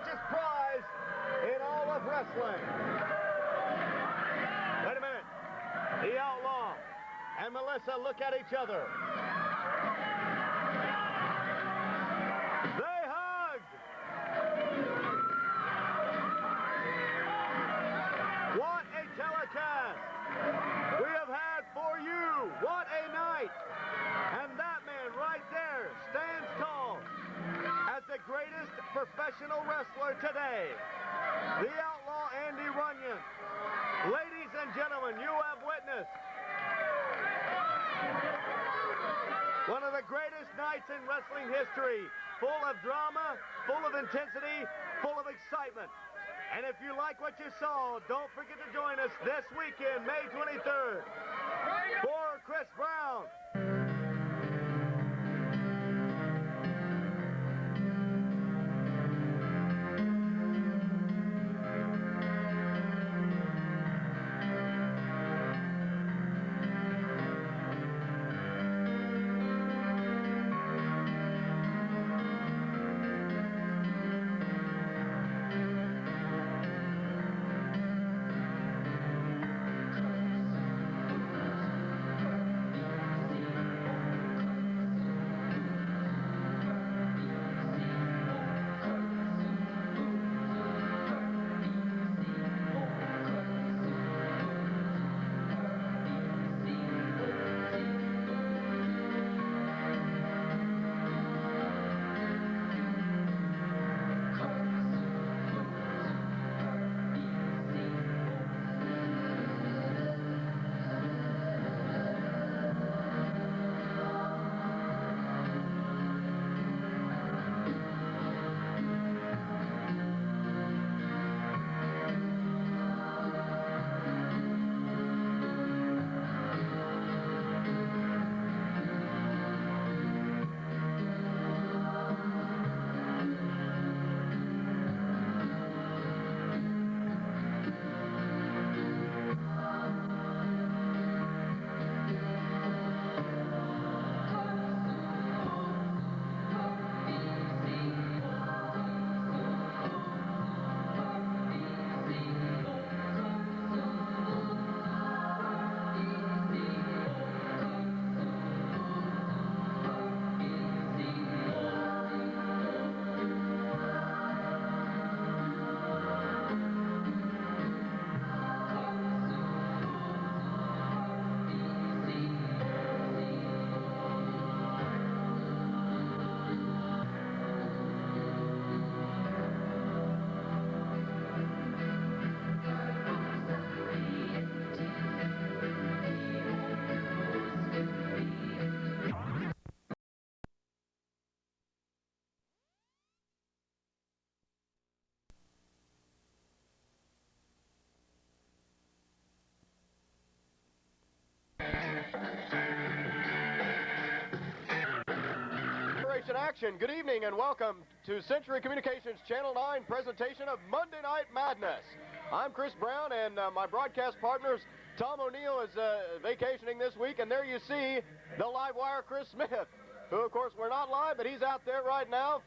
richest prize in all of wrestling. Wait a minute. The Outlaw and Melissa look at each other. They hug. What a telecast we have had for you. What a night. And that man right there stands tall as the greatest professional wrestler today, the Outlaw Andy Runyon. Ladies and gentlemen, you have witnessed one of the greatest nights in wrestling history, full of drama, full of intensity, full of excitement. And if you like what you saw, don't forget to join us this weekend, May 23rd, for Chris Brown. Action. Good evening and welcome to Century Communications Channel 9 presentation of Monday Night Madness. I'm Chris Brown and my broadcast partners Tom O'Neill is vacationing this week, and there you see the live wire Chris Smith, who of course we're not live, but he's out there right now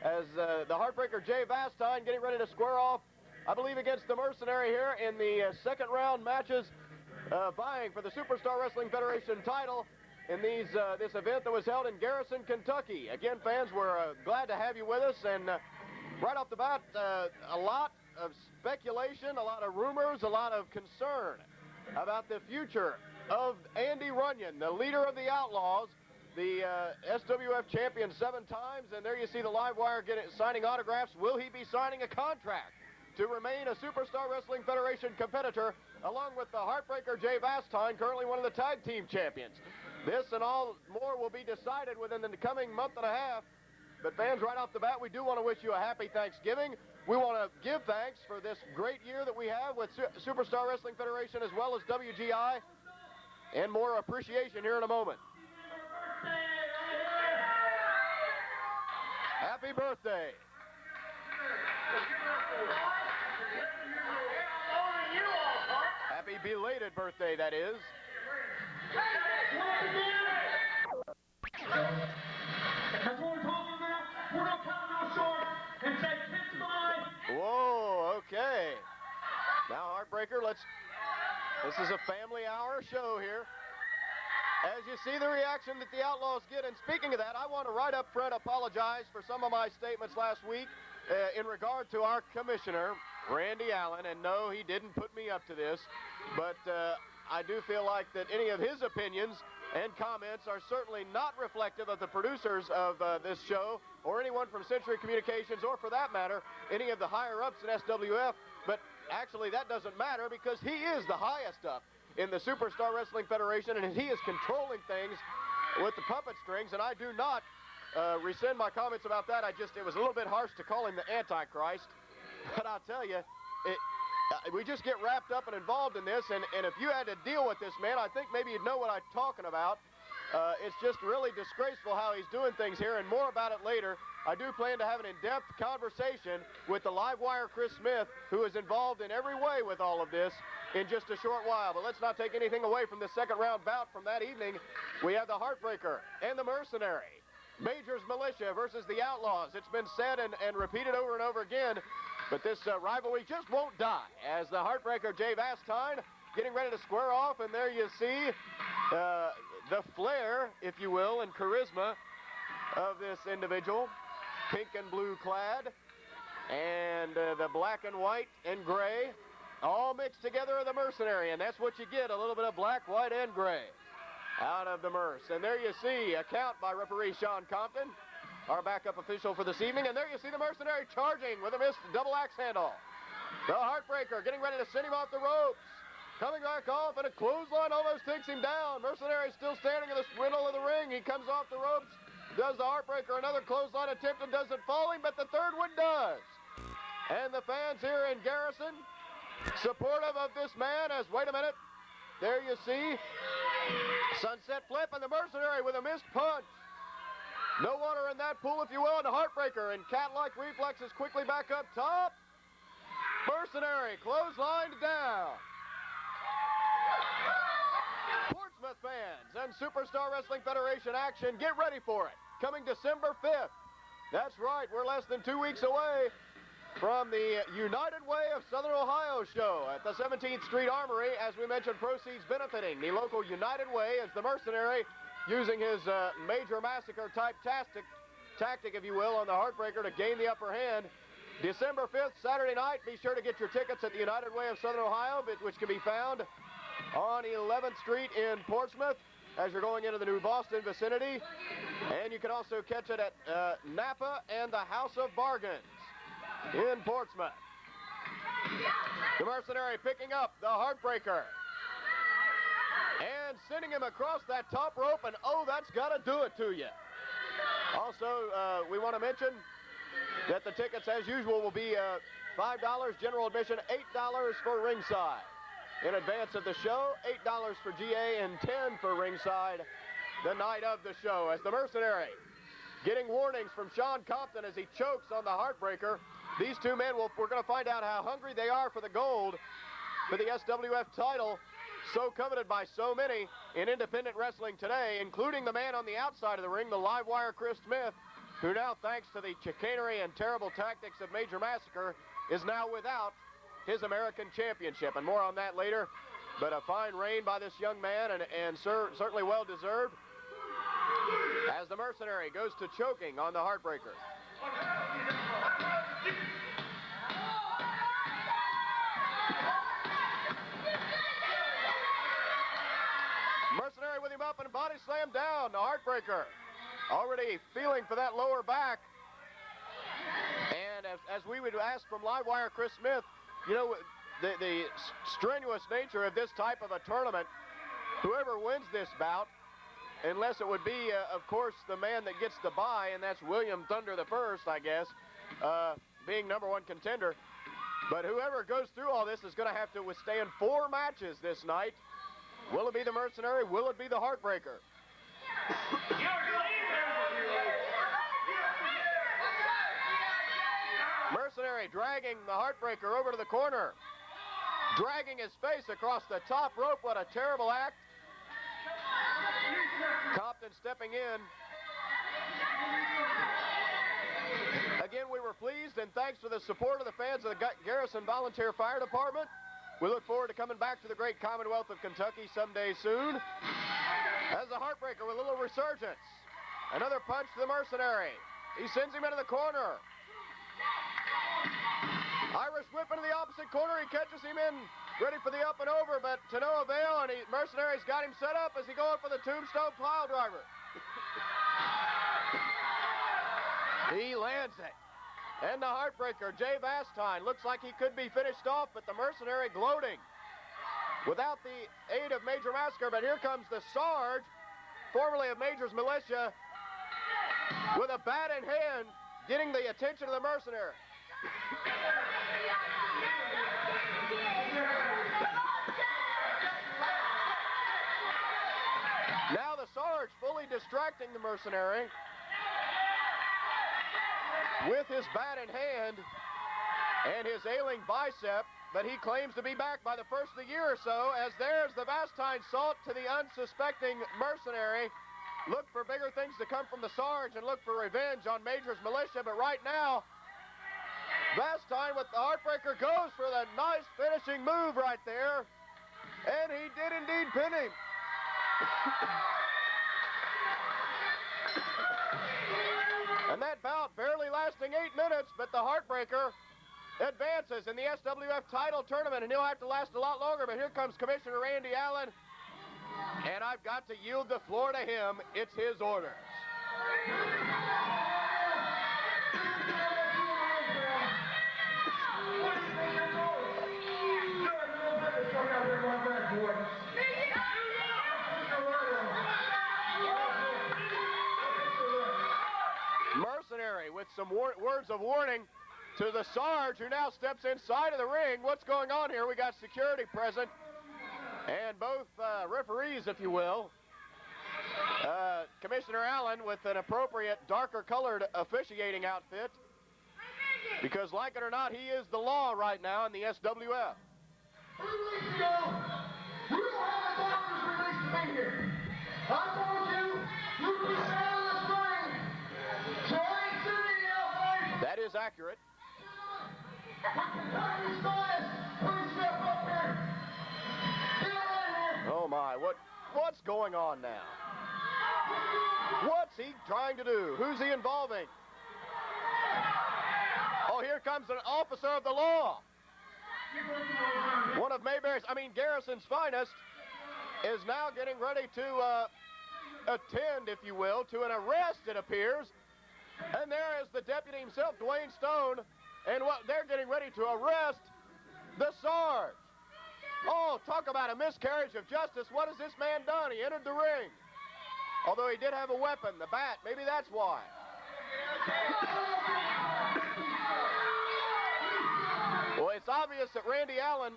as the Heartbreaker Jay Vastine getting ready to square off, I believe, against the Mercenary here in the second round matches vying for the Superstar Wrestling Federation title in this event that was held in Garrison, Kentucky. Again, fans, we're glad to have you with us, and right off the bat, a lot of speculation, a lot of rumors, a lot of concern about the future of Andy Runyon, the leader of the Outlaws, the SWF champion 7 times, and there you see the live wire signing autographs. Will he be signing a contract to remain a Superstar Wrestling Federation competitor, along with the Heartbreaker Jay Vastine, currently one of the tag team champions? This and all more will be decided within the coming month and a half. But fans, right off the bat, we do want to wish you a happy Thanksgiving. We want to give thanks for this great year that we have with Superstar Wrestling Federation as well as WGI, and more appreciation here in a moment. Happy birthday. Happy belated birthday, that is. That's what we're talking about. We're going to cut it real short and say kiss goodbye Whoa, okay. Now, Heartbreaker, this is a family hour show here. As you see the reaction that the Outlaws get, and speaking of that, I want to right up front apologize for some of my statements last week in regard to our commissioner, Randy Allen, and no, he didn't put me up to this, but I do feel like that any of his opinions and comments are certainly not reflective of the producers of this show or anyone from Century Communications or, for that matter, any of the higher-ups in SWF. But actually, that doesn't matter because he is the highest up in the Superstar Wrestling Federation, and he is controlling things with the puppet strings, and I do not rescind my comments about that. It was a little bit harsh to call him the Antichrist, but I'll tell you, we just get wrapped up and involved in this, and if you had to deal with this man, I think maybe you'd know what I'm talking about. It's just really disgraceful how he's doing things here, and more about it later. I do plan to have an in-depth conversation with the live wire Chris Smith, who is involved in every way with all of this, in just a short while. But let's not take anything away from the second round bout from that evening. We have the Heartbreaker and the Mercenary. Major's Militia versus the Outlaws. It's been said and repeated over and over again, but this rivalry just won't die, as the Heartbreaker, Jay Vastine, getting ready to square off, and there you see the flair, if you will, and charisma of this individual, pink and blue clad, and the black and white and gray, all mixed together are the Mercenary, and that's what you get, a little bit of black, white, and gray out of the Merce. And there you see a count by referee Sean Compton, our backup official for this evening, and there you see the Mercenary charging with a missed double axe handle. The Heartbreaker getting ready to send him off the ropes. Coming back off, and a clothesline almost takes him down. Mercenary still standing in the middle of the ring. He comes off the ropes, does the Heartbreaker another clothesline attempt, and doesn't fall him, but the third one does. And the fans here in Garrison, supportive of this man, as, wait a minute, there you see, sunset flip, and the Mercenary with a missed punch. No water in that pool, if you will, and the Heartbreaker and cat-like reflexes quickly back up top. Mercenary clotheslined down. Portsmouth fans and Superstar Wrestling Federation action, get ready for it. Coming December 5th. That's right, we're less than 2 weeks away from the United Way of Southern Ohio show at the 17th Street Armory. As we mentioned, proceeds benefiting the local United Way, as the Mercenary using his Major Massacre type tactic, if you will, on the Heartbreaker to gain the upper hand. December 5th, Saturday night. Be sure to get your tickets at the United Way of Southern Ohio, which can be found on 11th Street in Portsmouth as you're going into the New Boston vicinity. And you can also catch it at Napa and the House of Bargains in Portsmouth. The Mercenary picking up the Heartbreaker and sending him across that top rope, and oh, that's got to do it to you. Also, we want to mention that the tickets, as usual, will be $5 general admission, $8 for ringside. In advance of the show, $8 for GA and $10 for ringside the night of the show. As the Mercenary getting warnings from Sean Compton as he chokes on the Heartbreaker. These two men, we're going to find out how hungry they are for the gold, for the SWF title, so coveted by so many in independent wrestling today, including the man on the outside of the ring, the live wire Chris Smith, who now, thanks to the chicanery and terrible tactics of Major Massacre, is now without his American Championship. And more on that later. But a fine reign by this young man, and certainly well-deserved, as the Mercenary goes to choking on the Heartbreaker. Mercenary with him up and body slam down. The Heartbreaker already feeling for that lower back. And as we would ask from live wire Chris Smith, you know, the strenuous nature of this type of a tournament, whoever wins this bout, unless it would be, of course, the man that gets the bye, and that's William Thunder the First, I guess, being #1 contender. But whoever goes through all this is going to have to withstand 4 matches this night. Will it be the Mercenary? Will it be the Heartbreaker? Mercenary dragging the Heartbreaker over to the corner, dragging his face across the top rope. What a terrible act. Compton stepping in. Again, we were pleased, and thanks for the support of the fans of the Garrison Volunteer Fire Department. We look forward to coming back to the great Commonwealth of Kentucky someday soon. As the Heartbreaker with a little resurgence. Another punch to the Mercenary. He sends him into the corner. Irish whip into the opposite corner. He catches him in, ready for the up and over, but to no avail, and Mercenary's got him set up as he going for the tombstone pile driver. He lands it. And the Heartbreaker, Jay Vastine, looks like he could be finished off, but the Mercenary gloating without the aid of Major Massacre. But here comes the Sarge, formerly of Major's Militia, with a bat in hand, getting the attention of the Mercenary. Now the Sarge fully distracting the Mercenary with his bat in hand and his ailing bicep, but he claims to be back by the first of the year or so, as there's the Vastine salt to the unsuspecting Mercenary. Look for bigger things to come from the Sarge and look for revenge on Major's Militia, but right now, Vastine with the Heartbreaker goes for the nice finishing move right there, and he did indeed pin him. And that bout barely lasting 8 minutes, but the Heartbreaker advances in the SWF title tournament, and he'll have to last a lot longer. But here comes Commissioner Randy Allen, and I've got to yield the floor to him. It's his orders. Mercenary with some words of warning to the Sarge, who now steps inside of the ring. What's going on here? We got security present, and both referees, if you will. Commissioner Allen with an appropriate darker colored officiating outfit, because like it or not, he is the law right now in the SWF. 3 weeks ago, you don't have a doctor's release to be here. I told you, you put down on this ring. So I ain't seen any else. That is accurate. Kentucky's finest. Please step up here. Get out of here. Oh my, what's going on now? What's he trying to do? Who's he involving? Oh, here comes an officer of the law. One of Garrison's finest is now getting ready to attend, if you will, to an arrest, it appears. And there is the deputy himself, Dwayne Stone, and they're getting ready to arrest the Sarge. Oh, talk about a miscarriage of justice. What has this man done? He entered the ring. Although he did have a weapon, the bat. Maybe that's why. Well, it's obvious that Randy Allen,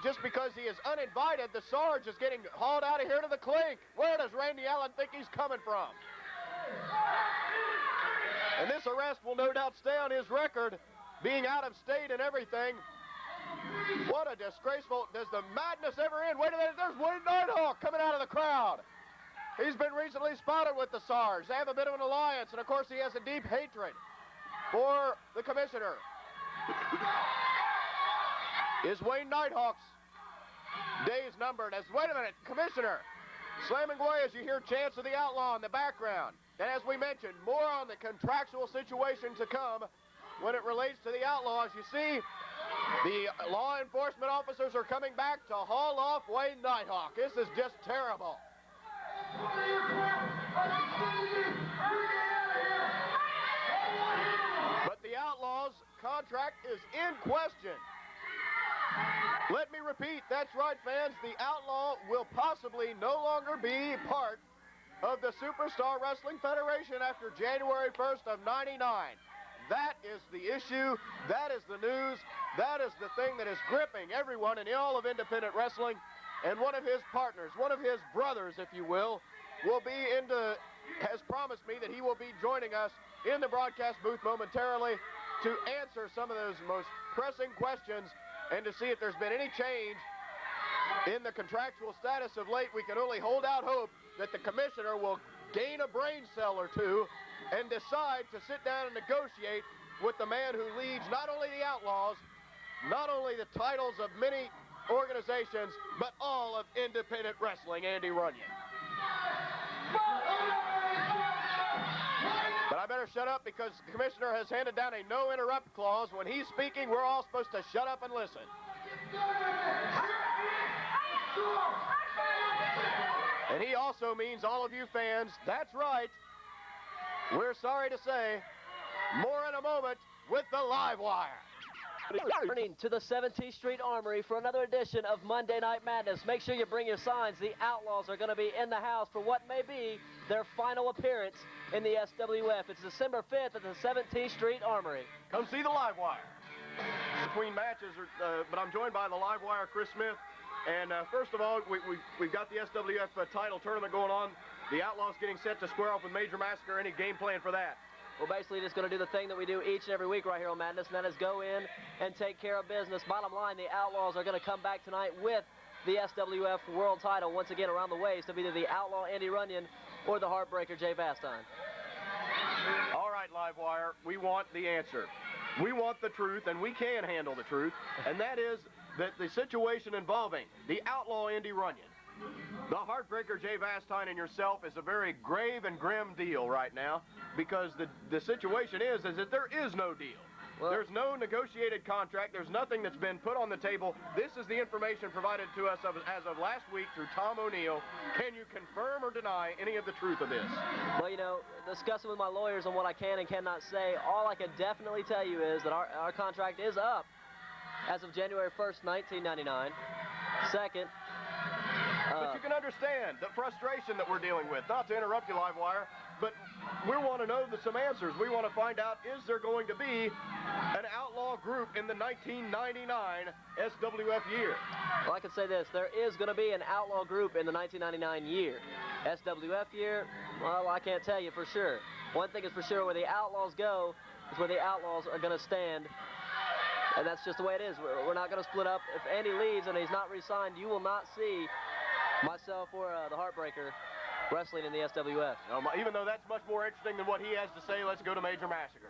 just because he is uninvited, the Sarge is getting hauled out of here to the clink. Where does Randy Allen think he's coming from? And this arrest will no doubt stay on his record, being out of state and everything. What a disgraceful, does the madness ever end? Wait a minute, there's Wayne Nighthawk coming out of the crowd. He's been recently spotted with the Sarge. They have a bit of an alliance, and of course he has a deep hatred for the commissioner. Is Wayne Nighthawk's days numbered? Wait a minute, commissioner, slamming away as you hear chants of the outlaw in the background. And as we mentioned, more on the contractual situation to come when it relates to the outlaw. As you see, the law enforcement officers are coming back to haul off Wayne Nighthawk. This is just terrible. But the outlaw's contract is in question. Let me repeat, that's right, fans, the outlaw will possibly no longer be part of the Superstar Wrestling Federation after January 1st of '99. That is the issue, that is the news, that is the thing that is gripping everyone in all of independent wrestling. And one of his partners, one of his brothers, if you will be has promised me that he will be joining us in the broadcast booth momentarily to answer some of those most pressing questions and to see if there's been any change in the contractual status of late. We can only hold out hope that the commissioner will gain a brain cell or two and decide to sit down and negotiate with the man who leads not only the Outlaws, not only the titles of many organizations, but all of independent wrestling, Andy Runyon. But I better shut up because the commissioner has handed down a no interrupt clause. When he's speaking, we're all supposed to shut up and listen. And he also means all of you fans, that's right, we're sorry to say, more in a moment with the Live Wire. Returning to the 17th Street Armory for another edition of Monday Night Madness. Make sure you bring your signs. The Outlaws are going to be in the house for what may be their final appearance in the SWF. It's December 5th at the 17th Street Armory. Come see the Live Wire. Between matches, but I'm joined by the Live Wire, Chris Smith. And first of all, we've got the SWF title tournament going on. The Outlaws getting set to square off with Major Massacre. Any game plan for that? We're basically just going to do the thing that we do each and every week right here on Madness, and that is go in and take care of business. Bottom line, the Outlaws are going to come back tonight with the SWF World title once again around the waist of either the Outlaw Andy Runyon or the Heartbreaker Jay Vastine. All right, Live Wire, we want the answer. We want the truth, and we can handle the truth, and that is that the situation involving the Outlaw Andy Runyon, the Heartbreaker Jay Vastine, and yourself is a very grave and grim deal right now, because the situation is that there is no deal. Well, there's no negotiated contract. There's nothing that's been put on the table. This is the information provided to us as of last week through Tom O'Neill. Can you confirm or deny any of the truth of this? Well, you know, discussing with my lawyers on what I can and cannot say, all I can definitely tell you is that our contract is up as of January 1st, 1999. Second, but you can understand the frustration that we're dealing with. Not to interrupt you, Live Wire, but we want to know some answers. We want to find out, is there going to be an outlaw group in the 1999 SWF year? Well, I can say this. There is going to be an outlaw group in the 1999 year. SWF year, well, I can't tell you for sure. One thing is for sure, where the Outlaws go is where the Outlaws are going to stand. And that's just the way it is. We're not going to split up. If Andy leaves and he's not re-signed, you will not see myself or the Heartbreaker wrestling in the SWF. Even though that's much more interesting than what he has to say, let's go to Major Massacre.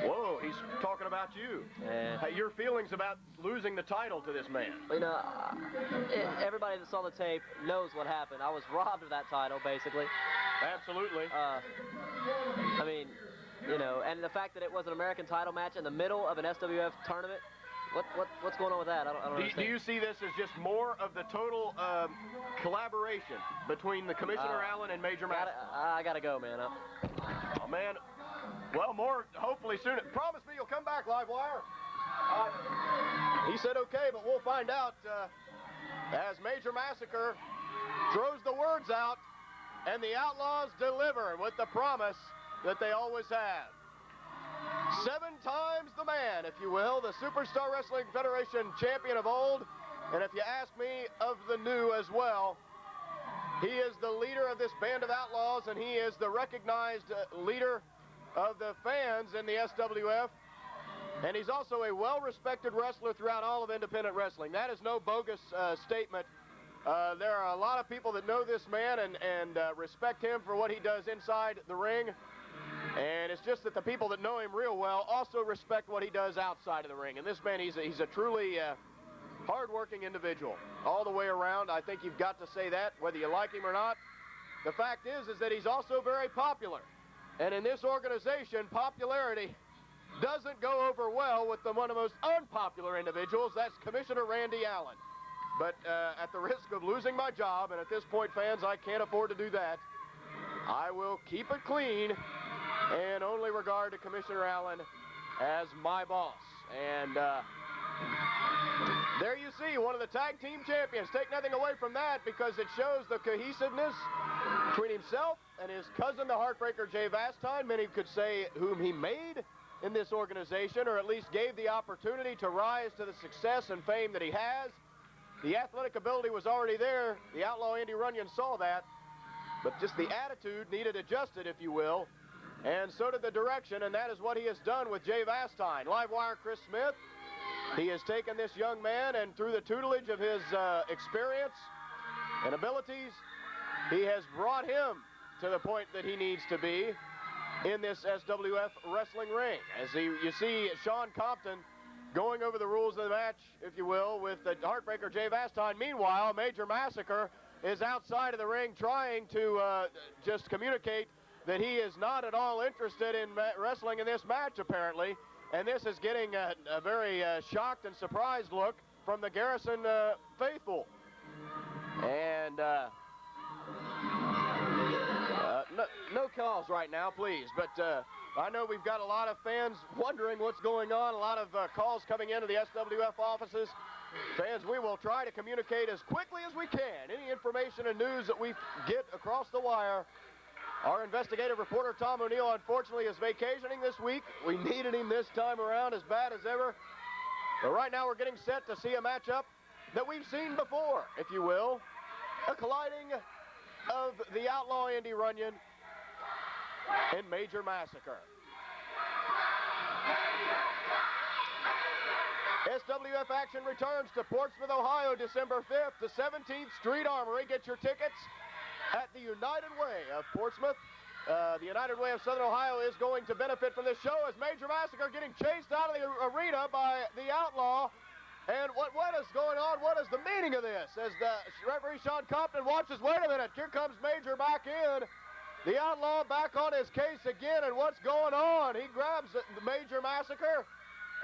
Whoa, he's talking about you. Your feelings about losing the title to this man. You know, everybody that saw the tape knows what happened. I was robbed of that title, basically. Absolutely. I mean, you know, and the fact that it was an American title match in the middle of an SWF tournament, what's going on with that? I don't understand. Do you see this as just more of the total collaboration between the Commissioner Allen and Major Massacre? I gotta go, man. Oh, man. Well, more hopefully soon. Promise me you'll come back, Live Wire. He said okay, but we'll find out as Major Massacre throws the words out and the Outlaws deliver with the promise that they always have. 7 times the man, if you will, the Superstar Wrestling Federation champion of old, and if you ask me, of the new as well. He is the leader of this band of outlaws, and he is the recognized leader of the fans in the SWF, and he's also a well-respected wrestler throughout all of independent wrestling. That is no bogus statement. There are a lot of people that know this man and respect him for what he does inside the ring. And it's just that the people that know him real well also respect what he does outside of the ring. And this man, he's a truly hard-working individual all the way around. I think you've got to say that, whether you like him or not. The fact is that he's also very popular. And in this organization, popularity doesn't go over well with one of the most unpopular individuals. That's Commissioner Randy Allen. But at the risk of losing my job, and at this point, fans, I can't afford to do that, I will keep it clean and only regard to Commissioner Allen as my boss. And there you see one of the tag team champions. Take nothing away from that, because it shows the cohesiveness between himself and his cousin, the Heartbreaker Jay Vastine. Many could say whom he made in this organization, or at least gave the opportunity to rise to the success and fame that he has. The athletic ability was already there. The Outlaw Andy Runyon saw that. But just the attitude needed adjusted, if you will. And so did the direction, and that is what he has done with Jay Vastine. Live Wire Chris Smith. He has taken this young man, and through the tutelage of his experience and abilities, he has brought him to the point that he needs to be in this SWF wrestling ring. As you see Sean Compton going over the rules of the match, if you will, with the Heartbreaker Jay Vastine. Meanwhile, Major Massacre is outside of the ring trying to just communicate that he is not at all interested in wrestling in this match, apparently. And this is getting a very shocked and surprised look from the Garrison faithful. And no calls right now, please. But I know we've got a lot of fans wondering what's going on, a lot of calls coming into the SWF offices. Fans, we will try to communicate as quickly as we can. Any information and news that we get across the wire. Our investigative reporter, Tom O'Neill, unfortunately is vacationing this week. We needed him this time around as bad as ever. But right now we're getting set to see a matchup that we've seen before, if you will. A colliding of the Outlaw Andy Runyon and Major Massacre. SWF action returns to Portsmouth, Ohio, December 5th, the 17th Street Armory. Get your tickets at the United Way of Portsmouth. The United Way of Southern Ohio is going to benefit from this show as Major Massacre getting chased out of the arena by the Outlaw. And what is going on? What is the meaning of this? As the referee Sean Compton watches, wait a minute, here comes Major back in. The Outlaw back on his case again, and what's going on? He grabs the Major Massacre,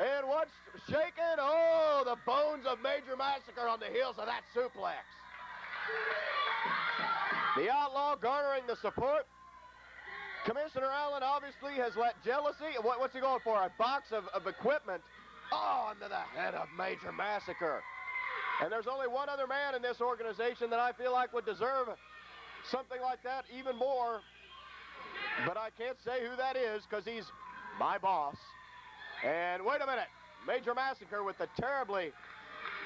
and what's shaking? Oh, the bones of Major Massacre on the heels of that suplex. The Outlaw garnering the support. Commissioner Allen obviously has let jealousy. What's he going for? A box of equipment. Oh, into the head of Major Massacre. And there's only one other man in this organization that I feel like would deserve something like that even more. But I can't say who that is because he's my boss. And wait a minute. Major Massacre with the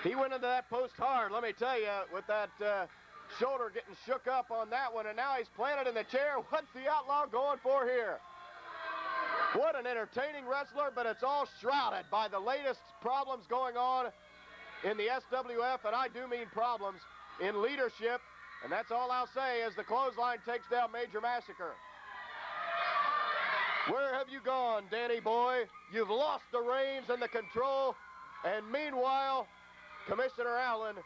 he went into that post hard, let me tell you, with that shoulder getting shook up on that one, and now he's planted in the chair. What's the Outlaw going for here? What an entertaining wrestler, but it's all shrouded by the latest problems going on in the SWF, and I do mean problems in leadership, and that's all I'll say as the clothesline takes down Major Massacre. Where have you gone, Danny boy? You've lost the reins and the control, and meanwhile, Commissioner Allen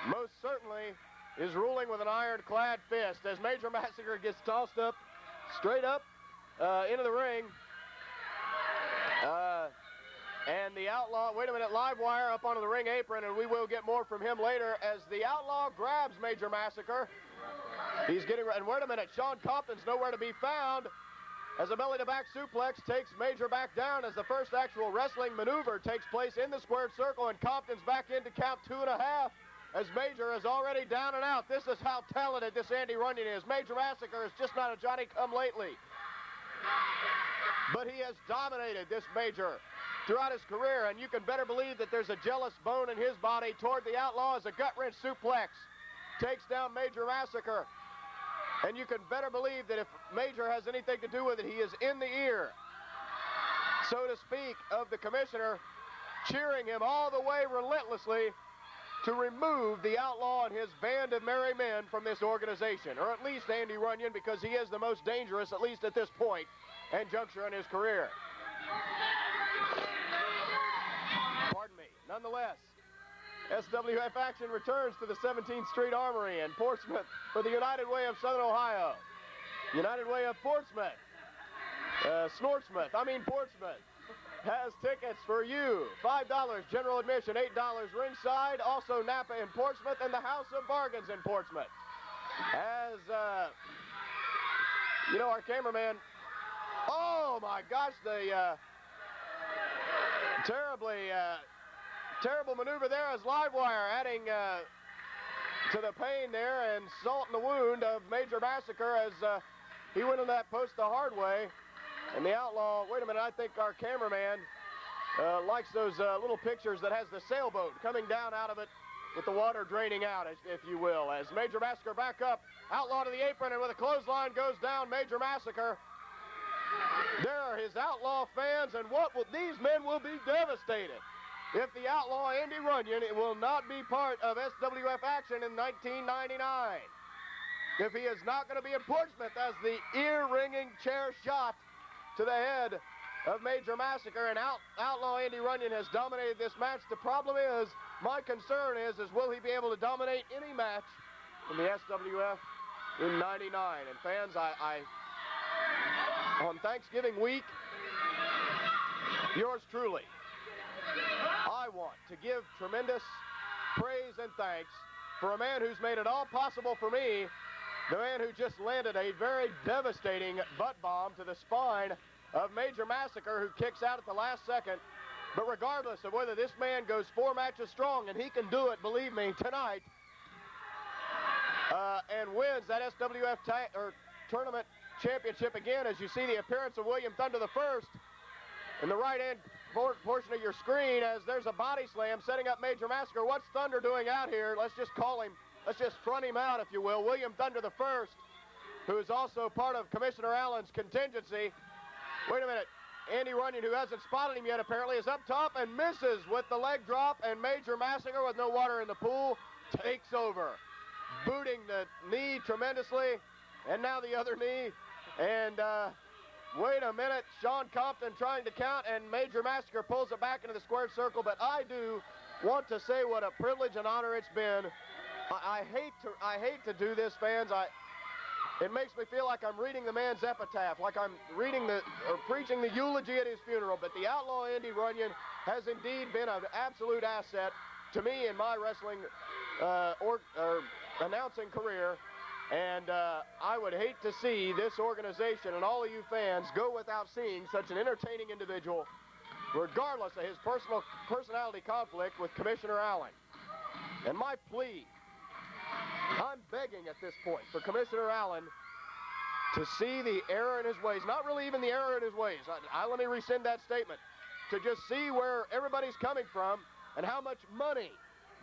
most certainly is ruling with an ironclad fist as Major Massacre gets tossed up, straight up into the ring. And the Outlaw, wait a minute, live wire up onto the ring apron, and we will get more from him later as the Outlaw grabs Major Massacre. He's getting, and wait a minute, Sean Compton's nowhere to be found as a belly-to-back suplex takes Major back down as the first actual wrestling maneuver takes place in the squared circle, and Compton's back in to count 2.5 as Major is already down and out. This is how talented this Andy Runyon is. Major Massacre is just not a Johnny-come-lately. But he has dominated this Major throughout his career, and you can better believe that there's a jealous bone in his body toward the Outlaw as a gut-wrench suplex takes down Major Massacre. And you can better believe that if Major has anything to do with it, he is in the ear, so to speak, of the commissioner, cheering him all the way relentlessly to remove the Outlaw and his band of merry men from this organization, or at least Andy Runyon, because he is the most dangerous, at least at this point and juncture in his career. Pardon me. Nonetheless, SWF action returns to the 17th Street Armory in Portsmouth for the United Way of Southern Ohio. United Way of Portsmouth. Portsmouth has tickets for you. $5 general admission, $8 ringside. Also Napa in Portsmouth and the House of Bargains in Portsmouth. As, our cameraman, oh my gosh, the terrible maneuver there as Livewire adding to the pain there and salt in the wound of Major Massacre as he went in that post the hard way. And the Outlaw, wait a minute, I think our cameraman likes those little pictures that has the sailboat coming down out of it with the water draining out, if you will. As Major Massacre back up, Outlaw to the apron, and with a clothesline goes down Major Massacre. There are his Outlaw fans, and these men will be devastated if the Outlaw Andy Runyon will not be part of SWF action in 1999. if he is not going to be in Portsmouth as the ear-ringing chair shot to the head of Major Massacre, and Outlaw Andy Runyon has dominated this match. The problem is, my concern is will he be able to dominate any match in the SWF in 99? And fans, on Thanksgiving week, yours truly, I want to give tremendous praise and thanks for a man who's made it all possible for me, the man who just landed a very devastating butt bomb to the spine of Major Massacre, who kicks out at the last second. But regardless of whether this man goes 4 matches strong, and he can do it, believe me, tonight, and wins that SWF tournament championship again, as you see the appearance of William Thunder the First in the right-hand portion of your screen, as there's a body slam setting up Major Massacre. What's Thunder doing out here? Let's just call him, let's just front him out, if you will. William Thunder the First, who is also part of Commissioner Allen's contingency. Wait a minute. Andy Runyon, who hasn't spotted him yet apparently, is up top and misses with the leg drop, and Major Massacre, with no water in the pool, takes over, booting the knee tremendously, and now the other knee. And wait a minute, Sean Compton trying to count, and Major Massacre pulls it back into the squared circle. But I do want to say what a privilege and honor it's been. I hate to do this, fans. It makes me feel like I'm reading the man's epitaph, like I'm reading or preaching the eulogy at his funeral. But the Outlaw Andy Runyon has indeed been an absolute asset to me in my wrestling announcing career. And I would hate to see this organization and all of you fans go without seeing such an entertaining individual, regardless of his personality conflict with Commissioner Allen. And my plea, I'm begging at this point for Commissioner Allen to see the error in his ways, not really even the error in his ways. Let me rescind that statement. To just see where everybody's coming from and how much money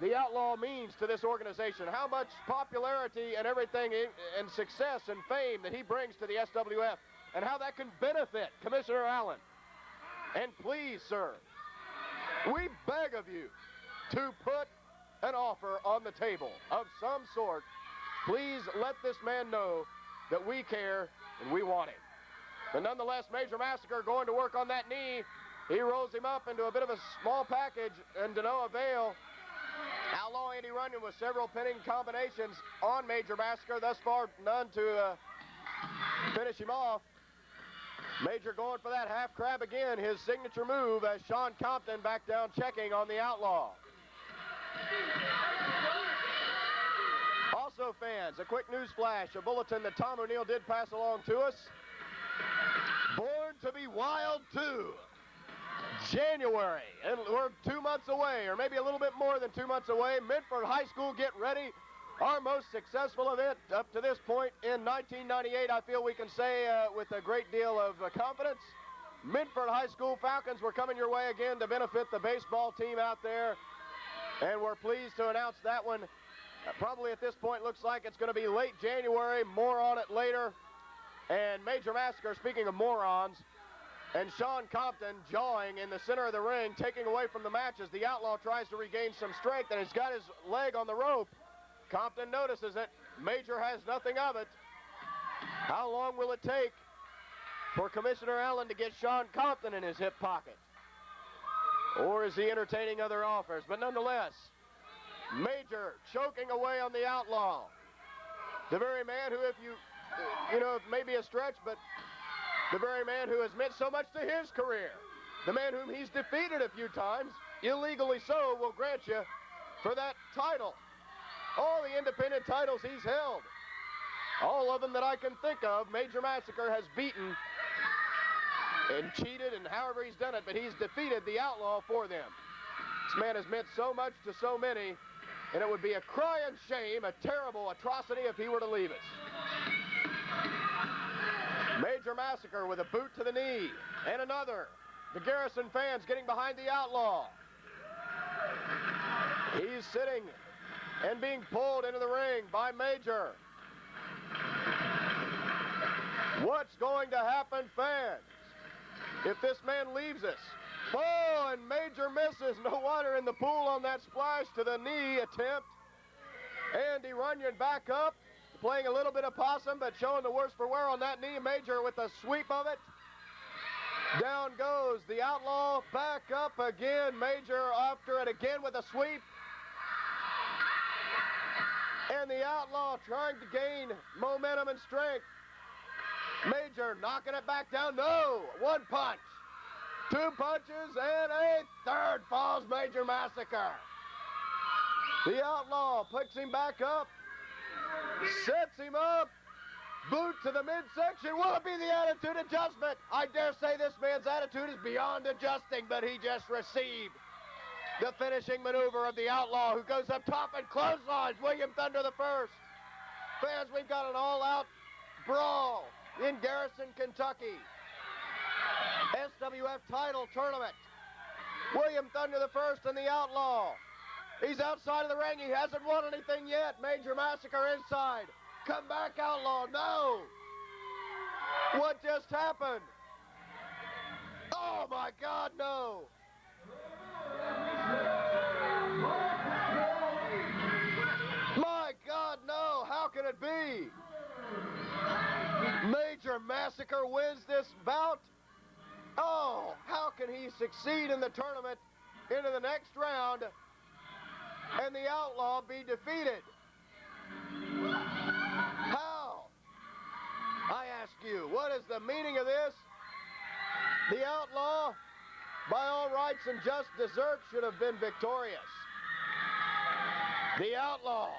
the Outlaw means to this organization, how much popularity and everything and success and fame that he brings to the SWF, and how that can benefit Commissioner Allen. And please, sir, we beg of you to put an offer on the table of some sort. Please let this man know that we care and we want him. But nonetheless, Major Massacre going to work on that knee. He rolls him up into a bit of a small package, and to no avail. Outlaw Andy Runyon with several pinning combinations on Major Massacre. Thus far, none to finish him off. Major going for that half crab again, his signature move, as Sean Compton back down checking on the Outlaw. Also, fans, a quick news flash, a bulletin that Tom O'Neill did pass along to us. Born to be Wild 2. January, and we're 2 months away, or maybe a little bit more than 2 months away. Mitford High School, get ready. Our most successful event up to this point in 1998, I feel we can say with a great deal of confidence. Mitford High School Falcons, we're coming your way again to benefit the baseball team out there, and we're pleased to announce that one. Probably at this point looks like it's going to be late January, more on it later. And Major Massacre, speaking of morons, and Sean Compton jawing in the center of the ring, taking away from the match as the Outlaw tries to regain some strength, and he's got his leg on the rope. Compton notices it. Major has nothing of it. How long will it take for Commissioner Allen to get Sean Compton in his hip pocket? Or is he entertaining other offers? But nonetheless, Major choking away on the Outlaw. The very man who, if you know, it may be a stretch, but the very man who has meant so much to his career. The man whom he's defeated a few times, illegally so, will grant you for that title. All the independent titles he's held, all of them that I can think of, Major Massacre has beaten and cheated and however he's done it, but he's defeated the Outlaw for them. This man has meant so much to so many, and it would be a crying shame, a terrible atrocity if he were to leave us. Major Massacre with a boot to the knee, and another. The Garrison fans getting behind the Outlaw. He's sitting and being pulled into the ring by Major. What's going to happen, fans, if this man leaves us? Oh, and Major misses. No water in the pool on that splash to the knee attempt. Andy Runyon back up. playing a little bit of possum, but showing the worst for wear on that knee. Major with a sweep of it. Down goes the Outlaw, back up again. Major after it again with a sweep. And the Outlaw trying to gain momentum and strength. Major knocking it back down. No, one punch. Two punches and a third falls Major Massacre. The Outlaw picks him back up, sets him up, boot to the midsection. Will it be the attitude adjustment? I dare say this man's attitude is beyond adjusting, but he just received the finishing maneuver of the Outlaw, who goes up top and clotheslines William Thunder the First. Fans, we've got an all-out brawl in Garrison, Kentucky. SWF title tournament. William Thunder the First and the Outlaw. He's outside of the ring. He hasn't won anything yet. Major Massacre inside. Come back, Outlaw. No. What just happened? Oh, my God, no. My God, no. How can it be? Major Massacre wins this bout. Oh, how can he succeed in the tournament into the next round and the Outlaw be defeated? How? I ask you, what is the meaning of this? The Outlaw, by all rights and just desert, should have been victorious. The Outlaw,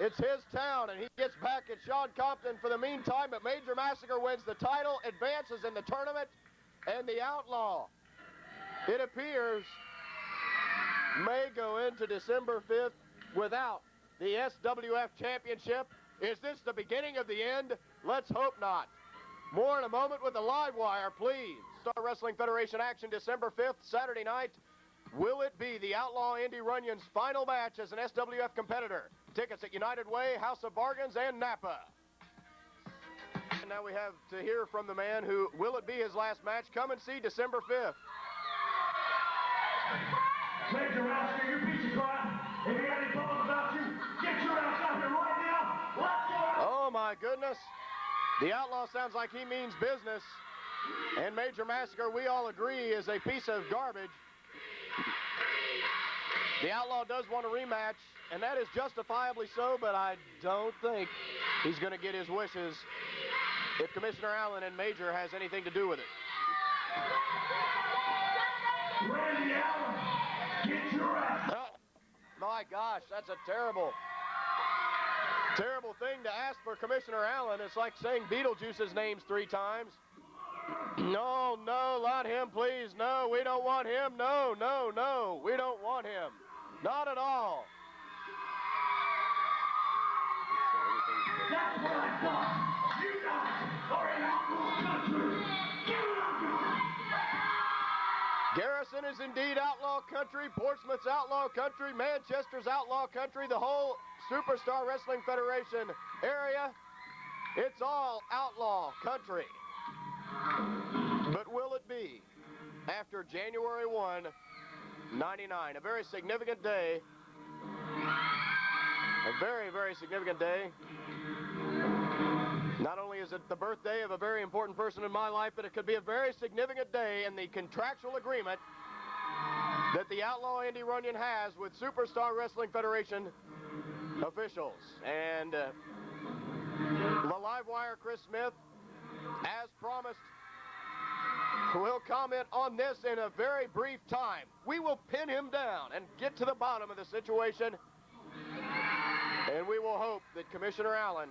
it's his town, and he gets back at Sean Compton for the meantime, but Major Massacre wins the title, advances in the tournament, and the Outlaw, it appears, may go into December 5th without the SWF Championship. Is this the beginning of the end? Let's hope not. More in a moment with the live wire, please. Star Wrestling Federation action December 5th, Saturday night. Will it be the Outlaw Indy Runyon's final match as an SWF competitor? Tickets at United Way, House of Bargains, and Napa. And now we have to hear from the man who, will it be his last match? Come and see December 5th. Major Massacre, you piece of crap. If you got any problems about you, get your ass out here right now. Let's go. Oh, my goodness. The Outlaw sounds like he means business. And Major Massacre, we all agree, is a piece of garbage. The Outlaw does want a rematch, and that is justifiably so, but I don't think he's going to get his wishes if Commissioner Allen and Major has anything to do with it. Randy Allen, get your ass. Oh, my gosh, that's a terrible thing to ask for Commissioner Allen. It's like saying Beetlejuice's names 3 times. No, no, not him, please. No, we don't want him. No, no, no, we don't want him. Not at all. That's what I thought. You guys are in outlaw country. Give it up. Garrison is indeed outlaw country. Portsmouth's outlaw country. Manchester's outlaw country. The whole Superstar Wrestling Federation area. It's all outlaw country. But will it be after January 1, 99? A very significant day. A very, very significant day. Not only is it the birthday of a very important person in my life, but it could be a very significant day in the contractual agreement that the Outlaw Indy Runyon has with Superstar Wrestling Federation officials. And the live wire, Chris Smith, as promised, will comment on this in a very brief time. We will pin him down and get to the bottom of the situation. And we will hope that Commissioner Allen,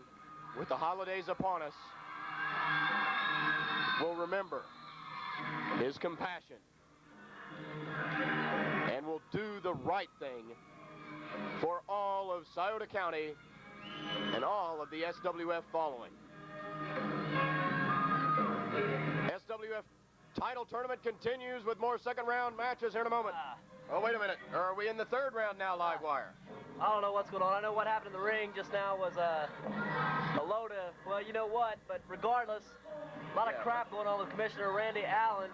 with the holidays upon us, will remember his compassion and will do the right thing for all of Scioto County and all of the SWF following. SWF title tournament continues with more second round matches here in a moment. Oh, wait a minute. Are we in the third round now, live wire? I don't know what's going on. I know what happened in the ring just now was a load of, well, you know what, but regardless, a lot of crap going on with Commissioner Randy Allen.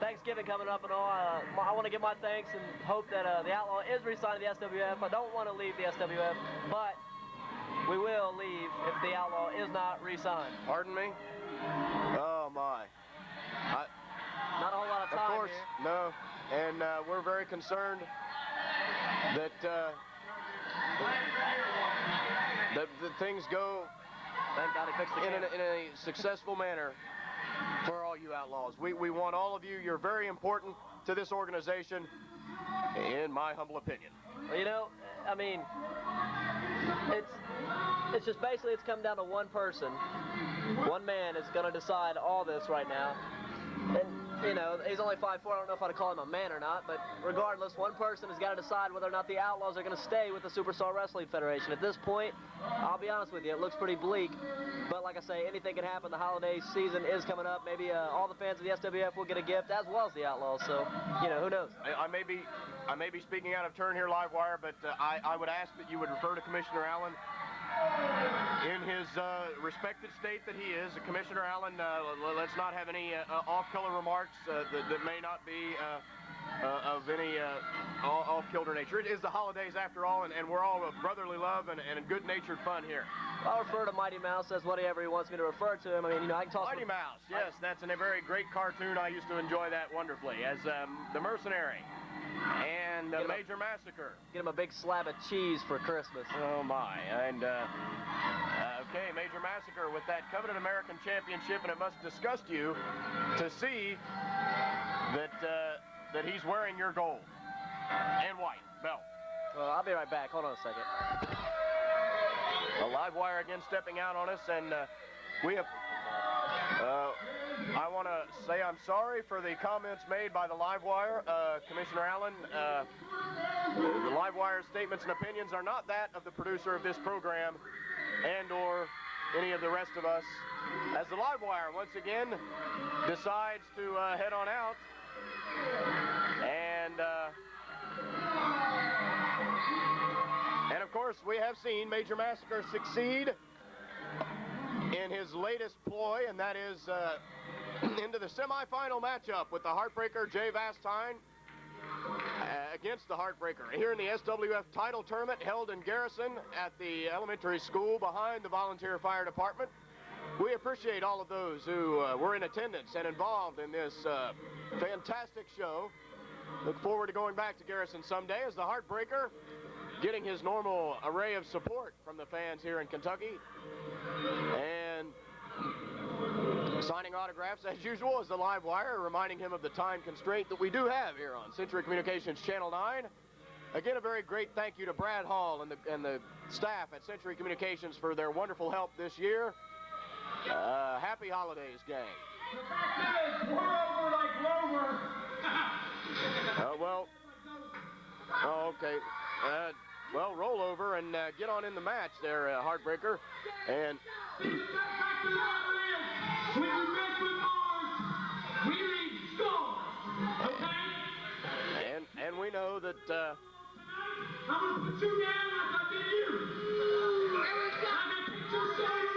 Thanksgiving coming up and all. I want to give my thanks and hope that the Outlaw is re-signing the SWF. I don't want to leave the SWF, but we will leave if the Outlaw is not re-signed. Pardon me? Oh, my. Not a whole lot of time Of course, here. no. And we're very concerned that that things go Thank God he fixed the camera. in a successful manner for all you Outlaws. We want all of you. You're very important to this organization, in my humble opinion. Well, you know, I mean, it's just basically it's come down to one person. One man is going to decide all this right now. And, you know, he's only 5'4". I don't know if I'd call him a man or not, but regardless, one person has got to decide whether or not the Outlaws are going to stay with the Superstar Wrestling Federation. At this point, I'll be honest with you, it looks pretty bleak. But like I say, anything can happen. The holiday season is coming up. Maybe all the fans of the SWF will get a gift, as well as the Outlaws. So, you know, who knows? I may be speaking out of turn here, Livewire, but I would ask that you would refer to Commissioner Allen in his respected state that he is. Commissioner Allen, let's not have any off-color remarks that may not be of any off-kilter nature. It is the holidays after all, and we're all of brotherly love and good-natured fun here. I'll refer to Mighty Mouse as whatever he wants me to refer to him. I mean, you know, I can talk. Mighty Mouse, yes, that's a very great cartoon. I used to enjoy that wonderfully as the Mercenary and Major Massacre. Get him a big slab of cheese for Christmas. Oh my! And okay, Major Massacre with that coveted American Championship, and it must disgust you to see that he's wearing your gold and white belt. Well, I'll be right back. Hold on a second. A Livewire again stepping out on us, and we have. I want to say I'm sorry for the comments made by the Livewire, Commissioner Allen. The Livewire's statements and opinions are not that of the producer of this program and/or any of the rest of us. As the Livewire once again decides to head on out, and of course we have seen Major Massacre succeed in his latest ploy, and that is into the semifinal matchup with the Heartbreaker Jay Vastine against the Heartbreaker here in the SWF title tournament held in Garrison at the elementary school behind the volunteer fire department. We appreciate all of those who were in attendance and involved in this fantastic show. Look forward to going back to Garrison someday as the Heartbreaker getting his normal array of support from the fans here in Kentucky, and signing autographs as usual as the Livewire, reminding him of the time constraint that we do have here on Century Communications Channel 9. Again, a very great thank you to Brad Hall and the staff at Century Communications for their wonderful help this year. Happy holidays, gang. The fact is, we're over like Rover. Oh, okay. Well, roll over and get on in the match there, Heartbreaker. And When we mess with ours, we leave scars, okay? and we know that I'm gonna put you down like I did you. I'm gonna pick your shoulders up into the ceiling.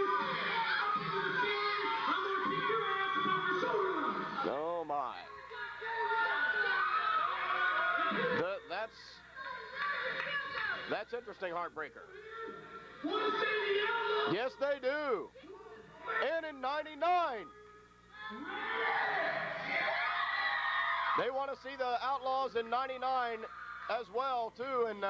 I'm gonna kick your ass above your shoulder line. oh my. That's interesting, Heartbreaker. Wanna see the Outlaws? Yes, they do. And in 99. They want to see the Outlaws in 99 as well, too. And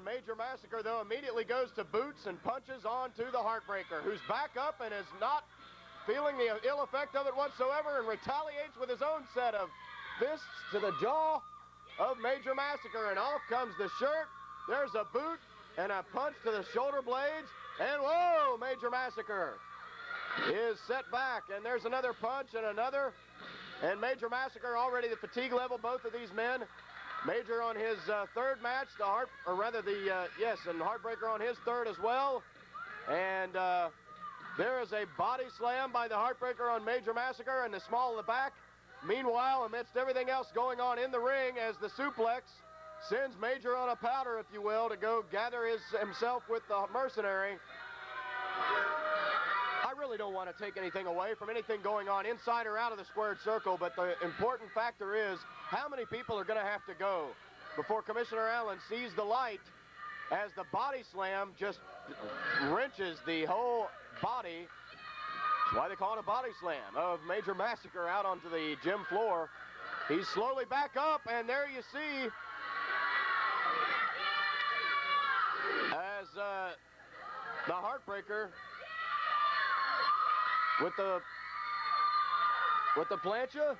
Major Massacre, though, immediately goes to boots and punches on to the Heartbreaker, who's back up and is not feeling the ill effect of it whatsoever, and retaliates with his own set of fists to the jaw of Major Massacre, and off comes the shirt. There's a boot and a punch to the shoulder blades, and whoa, Major Massacre is set back, and there's another punch and another, and Major Massacre already the fatigue level, both of these men. Major on his third match, and Heartbreaker on his third as well, and there is a body slam by the Heartbreaker on Major Massacre in the small of the back. Meanwhile, amidst everything else going on in the ring, as the suplex sends Major on a powder, if you will, to go gather himself with the Mercenary. I really don't want to take anything away from anything going on inside or out of the squared circle, but the important factor is how many people are going to have to go before Commissioner Allen sees the light as the body slam just wrenches the whole body. That's why they call it a body slam of Major Massacre out onto the gym floor. He's slowly back up, and there you see as the Heartbreaker with the plancha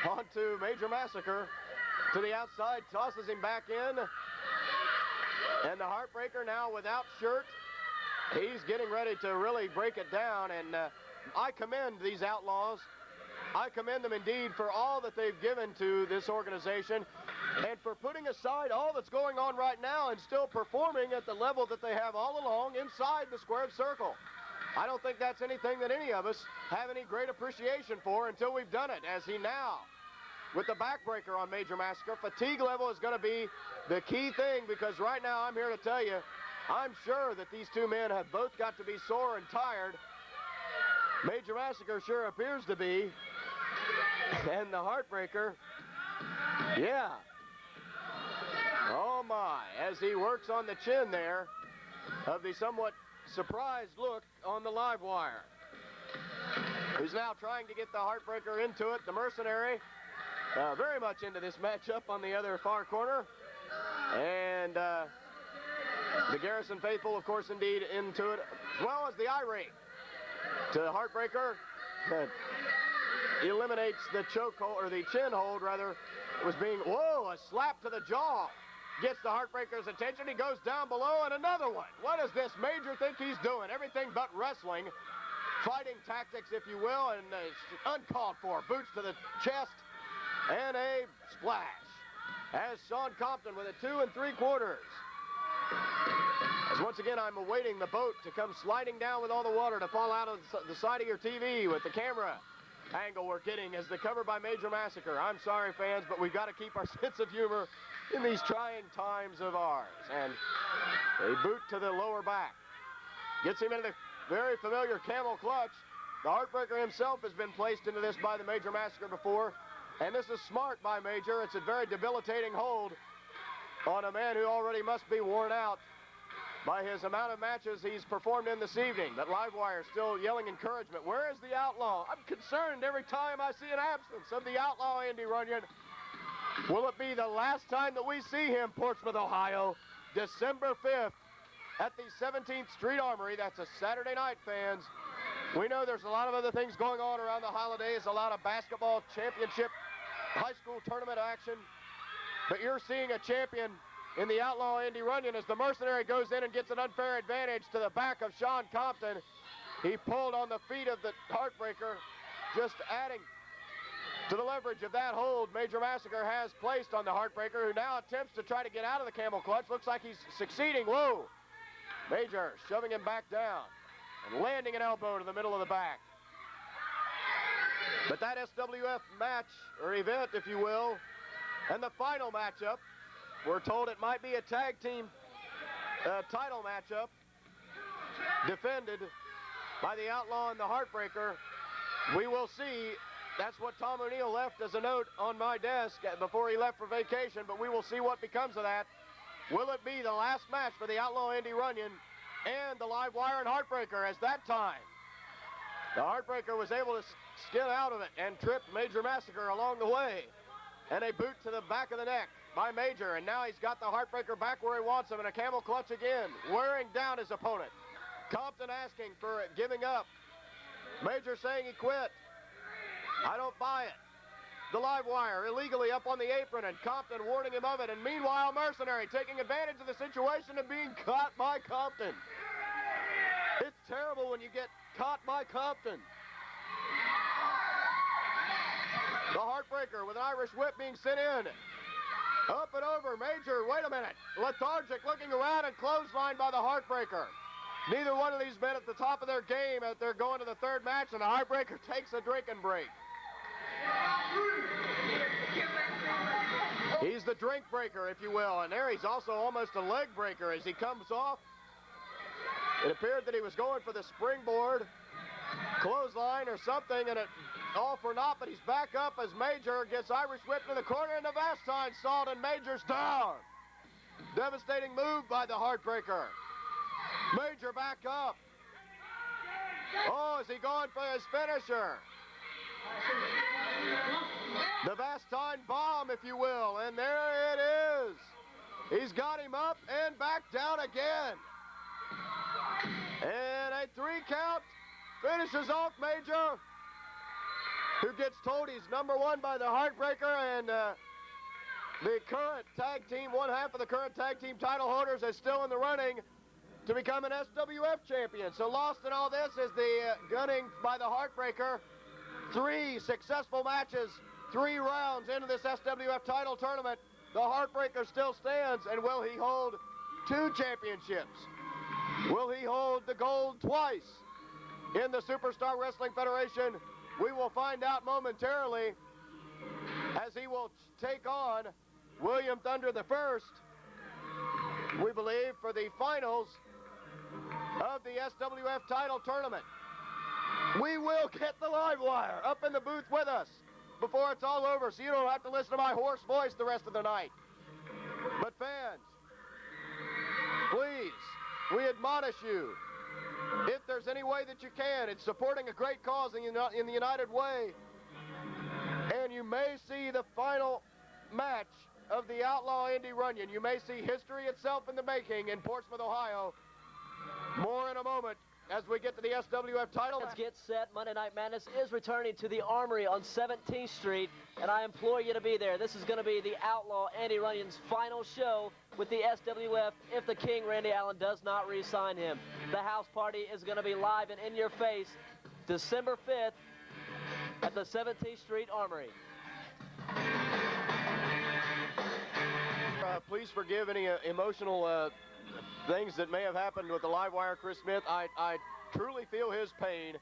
onto Major Massacre to the outside, tosses him back in, and the Heartbreaker now without shirt. He's getting ready to really break it down, and I commend these Outlaws. I commend them indeed for all that they've given to this organization and for putting aside all that's going on right now and still performing at the level that they have all along inside the squared circle. I don't think that's anything that any of us have any great appreciation for until we've done it, as he now, with the backbreaker on Major Massacre, fatigue level is going to be the key thing, because right now I'm here to tell you, I'm sure that these two men have both got to be sore and tired. Major Massacre sure appears to be. And the Heartbreaker, yeah. Oh my, as he works on the chin there of the somewhat surprised look on the live wire. He's now trying to get the Heartbreaker into it. The Mercenary very much into this matchup on the other far corner. And the Garrison faithful, of course, indeed, into it, as well as the Irate. To the Heartbreaker, eliminates the choke hold, or the chin hold, rather. It was being, whoa, a slap to the jaw. Gets the Heartbreaker's attention. He goes down below, and another one. What does this Major think he's doing? Everything but wrestling. Fighting tactics, if you will, and uncalled for. Boots to the chest, and a splash. As Sean Compton with a 2 3/4. As once again, I'm awaiting the boat to come sliding down with all the water to fall out of the side of your TV with the camera angle we're getting as the cover by Major Massacre. I'm sorry, fans, but we've got to keep our sense of humor in these trying times of ours. And a boot to the lower back. Gets him into the very familiar camel clutch. The Heartbreaker himself has been placed into this by the Major Massacre before. And this is smart by Major. It's a very debilitating hold on a man who already must be worn out by his amount of matches he's performed in this evening. But Livewire still yelling encouragement. Where is the Outlaw? I'm concerned every time I see an absence of the Outlaw Andy Runyon. Will it be the last time that we see him, Portsmouth, Ohio, December 5th at the 17th Street Armory? That's a Saturday night, fans. We know there's a lot of other things going on around the holidays, a lot of basketball championship, high school tournament action. But you're seeing a champion in the Outlaw Andy Runyon as the Mercenary goes in and gets an unfair advantage to the back of Sean Compton. He pulled on the feet of the Heartbreaker, just adding to the leverage of that hold Major Massacre has placed on the Heartbreaker, who now attempts to try to get out of the camel clutch. Looks like he's succeeding. Whoa! Major shoving him back down and landing an elbow to the middle of the back. But that SWF match, or event, if you will, and the final matchup, we're told it might be a tag team title matchup defended by the Outlaw and the Heartbreaker. We will see. That's what Tom O'Neill left as a note on my desk before he left for vacation, but we will see what becomes of that. Will it be the last match for the Outlaw Andy Runyon and the Livewire and Heartbreaker, as that time the Heartbreaker was able to skin out of it and trip Major Massacre along the way, and a boot to the back of the neck by Major, and now he's got the Heartbreaker back where he wants him, and a camel clutch again, wearing down his opponent. Compton asking for it, giving up. Major saying he quit. I don't buy it. The Livewire illegally up on the apron, and Compton warning him of it, and meanwhile Mercenary taking advantage of the situation and being caught by Compton. It's terrible when you get caught by Compton. The Heartbreaker with an Irish whip being sent in. Up and over, Major, wait a minute. Lethargic, looking around and clotheslined by the Heartbreaker. Neither one of these men at the top of their game as they're going to the third match, and the Heartbreaker takes a drinking break. He's the drink breaker, if you will, and there he's also almost a leg breaker as he comes off. It appeared that he was going for the springboard clothesline or something, and it all for naught, but he's back up as Major gets Irish whipped to the corner, and the Vastine salt, and Major's down. Devastating move by the Heartbreaker. Major back up. Oh, is he going for his finisher? The Bastine bomb, if you will, and there it is. He's got him up and back down again. And a 3 count finishes off Major, who gets told he's #1 by the Heartbreaker, and the current tag team, one half of the current tag team title holders is still in the running to become an SWF champion. So lost in all this is the gunning by the Heartbreaker. 3 successful matches, 3 rounds into this SWF title tournament. The Heartbreaker still stands, and will he hold 2 championships? Will he hold the gold twice in the Superstar Wrestling Federation? We will find out momentarily as he will take on William Thunder the First, we believe, for the finals of the SWF title tournament. We will get the live wire up in the booth with us before it's all over, so you don't have to listen to my hoarse voice the rest of the night. But fans, please, we admonish you, if there's any way that you can, it's supporting a great cause in the United Way, and you may see the final match of the Outlaw Indy Runyon. You may see history itself in the making in Portsmouth, Ohio. More in a moment as we get to the SWF title. Let's get set. Monday Night Madness is returning to the Armory on 17th Street, and I implore you to be there. This is going to be the Outlaw Andy Runyon's final show with the SWF if the King, Randy Allen, does not re-sign him. The house party is going to be live and in your face December 5th at the 17th Street Armory. Please forgive any emotional things that may have happened with the live wire, Chris Smith. I truly feel his pain,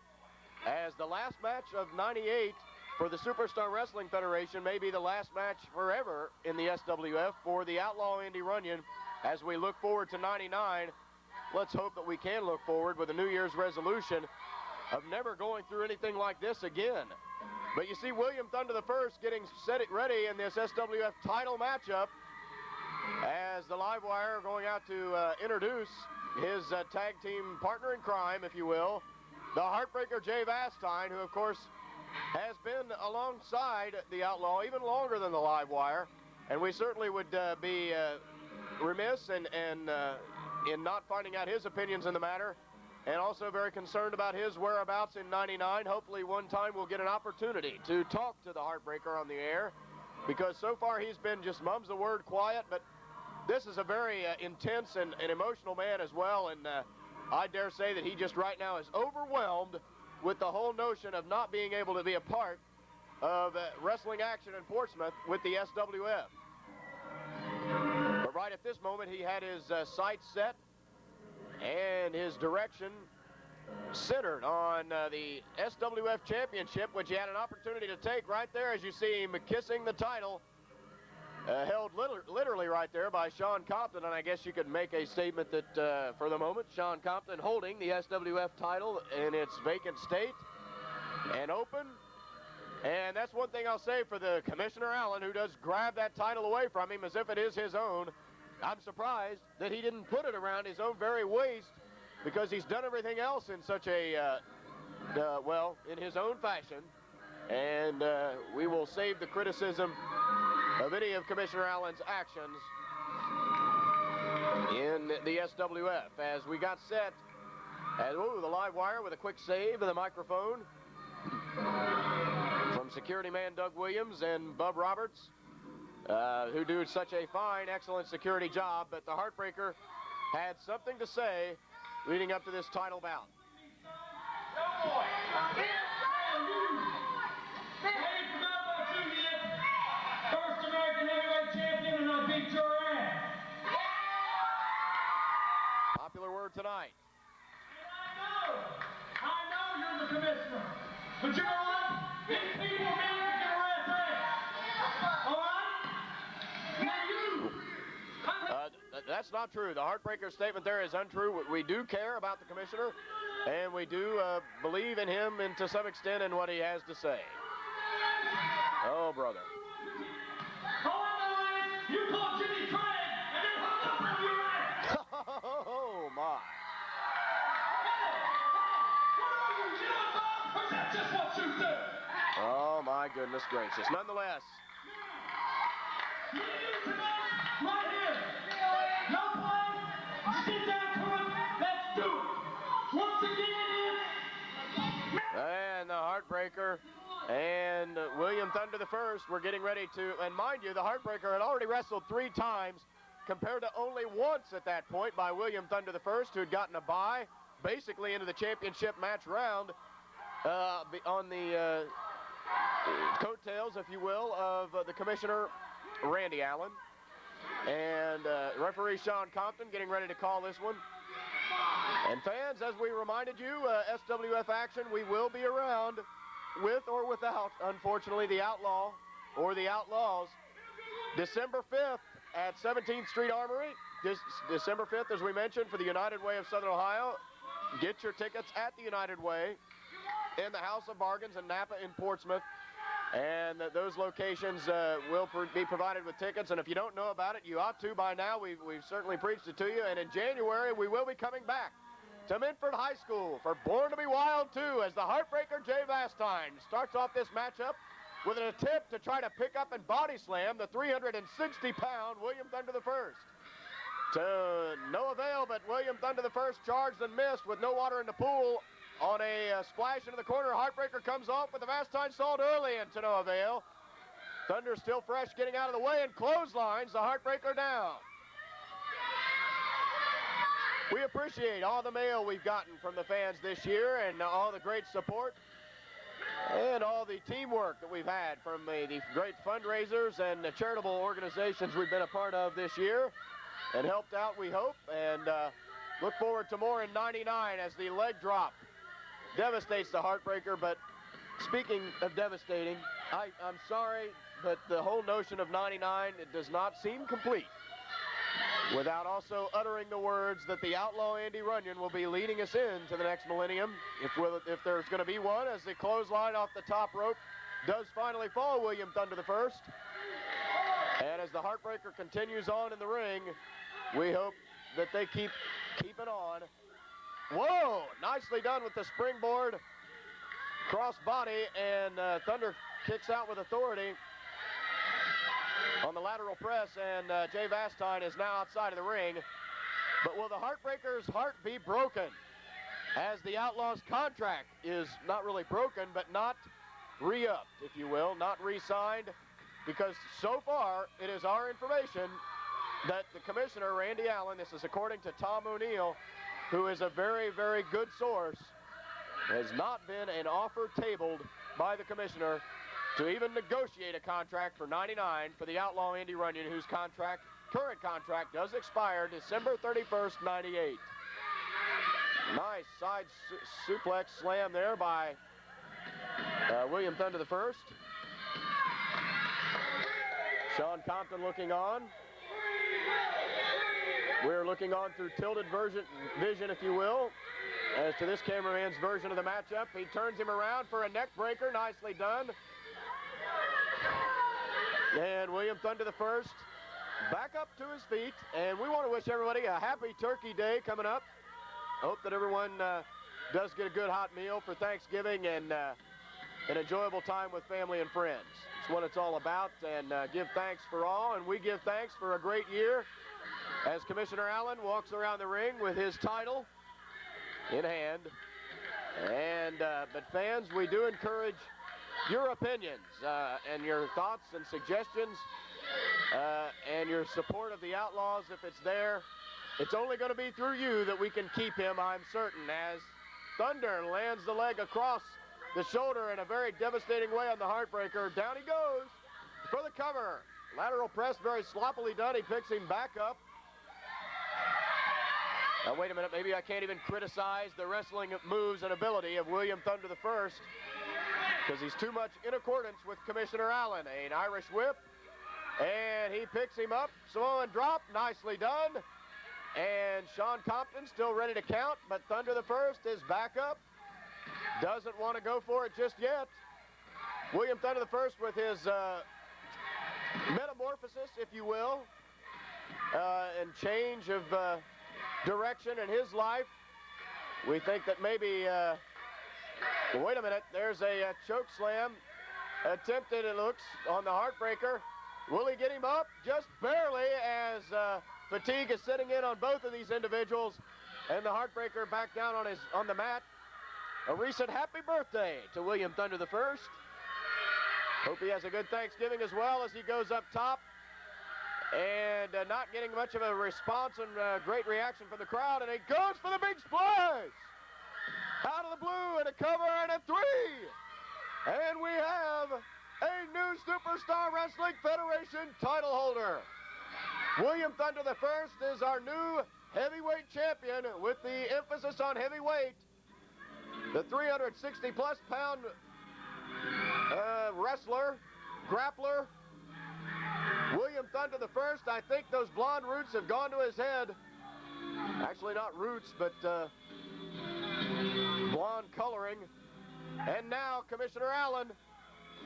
as the last match of '98 for the Superstar Wrestling Federation may be the last match forever in the SWF for the Outlaw Indy Runyon. As we look forward to '99, let's hope that we can look forward with a New Year's resolution of never going through anything like this again. But you see William Thunder the First getting ready in this SWF title matchup, as the live wire are going out to introduce his tag team partner in crime, if you will, the Heartbreaker Jay Vastine, who of course has been alongside the Outlaw even longer than the live wire, and we certainly would be remiss in not finding out his opinions in the matter, and also very concerned about his whereabouts in '99. Hopefully one time we'll get an opportunity to talk to the Heartbreaker on the air, because so far he's been just mums the word quiet, but this is a very intense and emotional man as well, and I dare say that he just right now is overwhelmed with the whole notion of not being able to be a part of wrestling action in Portsmouth with the SWF. But right at this moment, he had his sights set and his direction centered on the SWF Championship, which he had an opportunity to take right there, as you see him kissing the title, held literally right there by Sean Compton. And I guess you could make a statement that for the moment, Sean Compton holding the SWF title in its vacant state and open. And that's one thing I'll say for the Commissioner Allen, who does grab that title away from him as if it is his own. I'm surprised that he didn't put it around his own very waist, because he's done everything else in such a, well, in his own fashion. And we will save the criticism of any of Commissioner Allen's actions in the SWF. As we got set, and the live wire with a quick save of the microphone from security man Doug Williams and Bub Roberts, who do such a fine, excellent security job. But the Heartbreaker had something to say leading up to this title bout. First American heavyweight champion, and I beat your ass. Popular word tonight. And I know you're the commissioner, but you know what? These people need to get your ass. All right? Now you. That's not true. The Heartbreaker statement there is untrue. We do care about the commissioner, and we do believe in him, and to some extent in what he has to say. Oh, brother. All I know is you called Jimmy Craig, and then hung my goodness gracious. Nonetheless, Right here. No play. Sit down, Pruitt. Let's do it. Once again, and the Heartbreaker and William Thunder the First were getting ready to, and mind you, the Heartbreaker had already wrestled 3 times compared to only once at that point by William Thunder the First, who had gotten a bye basically into the championship match round on the coattails, if you will, of the commissioner, Randy Allen. And referee Sean Compton getting ready to call this one. And fans, as we reminded you, SWF action, we will be around with or without, unfortunately, the Outlaw or the Outlaws. December 5th at 17th Street Armory. December 5th, as we mentioned, for the United Way of Southern Ohio. Get your tickets at the United Way in the House of Bargains in Napa in Portsmouth. And those locations will be provided with tickets. And if you don't know about it, you ought to by now. We've certainly preached it to you. And in January, we will be coming back to Minford High School for Born to be Wild 2 as the Heartbreaker Jay Vastine starts off this matchup with an attempt to try to pick up and body slam the 360-pound William Thunder the First. To no avail, but William Thunder the First charged and missed with no water in the pool. On a splash into the corner, Heartbreaker comes off with the Vastine salt early and to no avail. Thunder still fresh, getting out of the way and clotheslines the Heartbreaker down. We appreciate all the mail we've gotten from the fans this year and all the great support and all the teamwork that we've had from the great fundraisers and the charitable organizations we've been a part of this year and helped out, we hope, and look forward to more in 99 as the leg drop devastates the Heartbreaker. But speaking of devastating, I'm sorry, but the whole notion of 99, it does not seem complete without also uttering the words that the Outlaw Andy Runyon will be leading us into the next millennium, if there's going to be one, as the clothesline off the top rope does finally fall William Thunder the First. And as the Heartbreaker continues on in the ring, we hope that they keep it on. Whoa, nicely done with the springboard cross body, and Thunder kicks out with authority on the lateral press, and Jay Vastine is now outside of the ring. But will the Heartbreaker's heart be broken as the Outlaw's contract is not really broken, but not re-upped, if you will, not re-signed, because so far it is our information that the commissioner, Randy Allen, this is according to Tom O'Neill, who is a very, very good source, has not been an offer tabled by the commissioner to even negotiate a contract for 99 for the Outlaw Andy Runyon, whose current contract does expire December 31st, 98. Nice side suplex slam there by William Thunder the First. Sean Compton looking on. We're looking on through tilted vision, if you will, as to this cameraman's version of the matchup. He turns him around for a neck breaker. Nicely done. And William Thunder the First back up to his feet. And we want to wish everybody a happy Turkey Day coming up. Hope that everyone does get a good hot meal for Thanksgiving and an enjoyable time with family and friends. It's what it's all about. And give thanks for all. And we give thanks for a great year as Commissioner Allen walks around the ring with his title in hand. And but fans, we do encourage your opinions and your thoughts and suggestions and your support of the Outlaws if it's there. It's only going to be through you that we can keep him, I'm certain, as Thunder lands the leg across the shoulder in a very devastating way on the Heartbreaker. Down he goes for the cover. Lateral press, very sloppily done. He picks him back up. Now, wait a minute, maybe I can't even criticize the wrestling moves and ability of William Thunder the First, because he's too much in accordance with Commissioner Allen. An Irish whip, and he picks him up. Samoan drop, nicely done. And Sean Compton still ready to count, but Thunder the First is back up. Doesn't want to go for it just yet. William Thunder the First with his metamorphosis, if you will, and change of direction in his life. We think that maybe, well, wait a minute, there's a choke slam attempted, it looks, on the Heartbreaker. Will he get him up? Just barely, as fatigue is setting in on both of these individuals. And the Heartbreaker back down on the mat. A recent happy birthday to William Thunder the First. Hope he has a good Thanksgiving as well as he goes up top. And not getting much of a response and great reaction from the crowd. And he goes for the big splash. Out of the blue and a cover and a 3. And we have a new Superstar Wrestling Federation title holder. William Thunder the First is our new heavyweight champion with the emphasis on heavyweight. The 360-plus pound wrestler, grappler, William Thunder the First. I think those blonde roots have gone to his head. Actually, not roots, but blonde coloring. And now Commissioner Allen,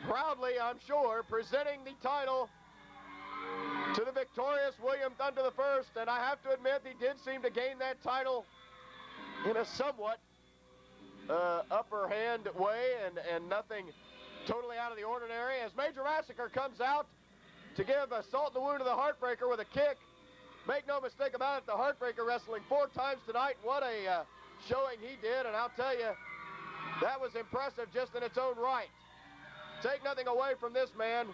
proudly, I'm sure, presenting the title to the victorious William Thunder the First. And I have to admit, he did seem to gain that title in a somewhat upper hand way, and nothing totally out of the ordinary. As Major Massacre comes out to give a salt in the wound to the Heartbreaker with a kick. Make no mistake about it, the Heartbreaker wrestling 4 times tonight. What a showing he did, and I'll tell you, that was impressive just in its own right. Take nothing away from this man.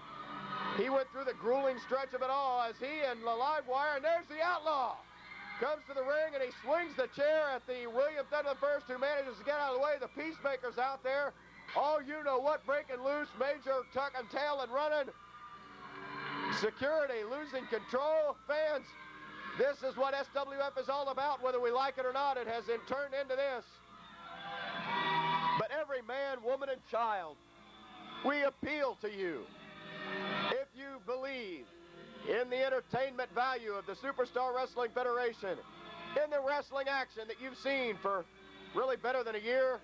He went through the grueling stretch of it all as he and the live wire, and there's the Outlaw. Comes to the ring and he swings the chair at the William Thunder the First, who manages to get out of the way. The Peacemaker's out there. All you know what, breaking loose, Major tucking tail and running. Security losing control. Fans, this is what SWF is all about, whether we like it or not. It has turned into this. But every man, woman, and child, we appeal to you. If you believe in the entertainment value of the Superstar Wrestling Federation, in the wrestling action that you've seen for really better than a year,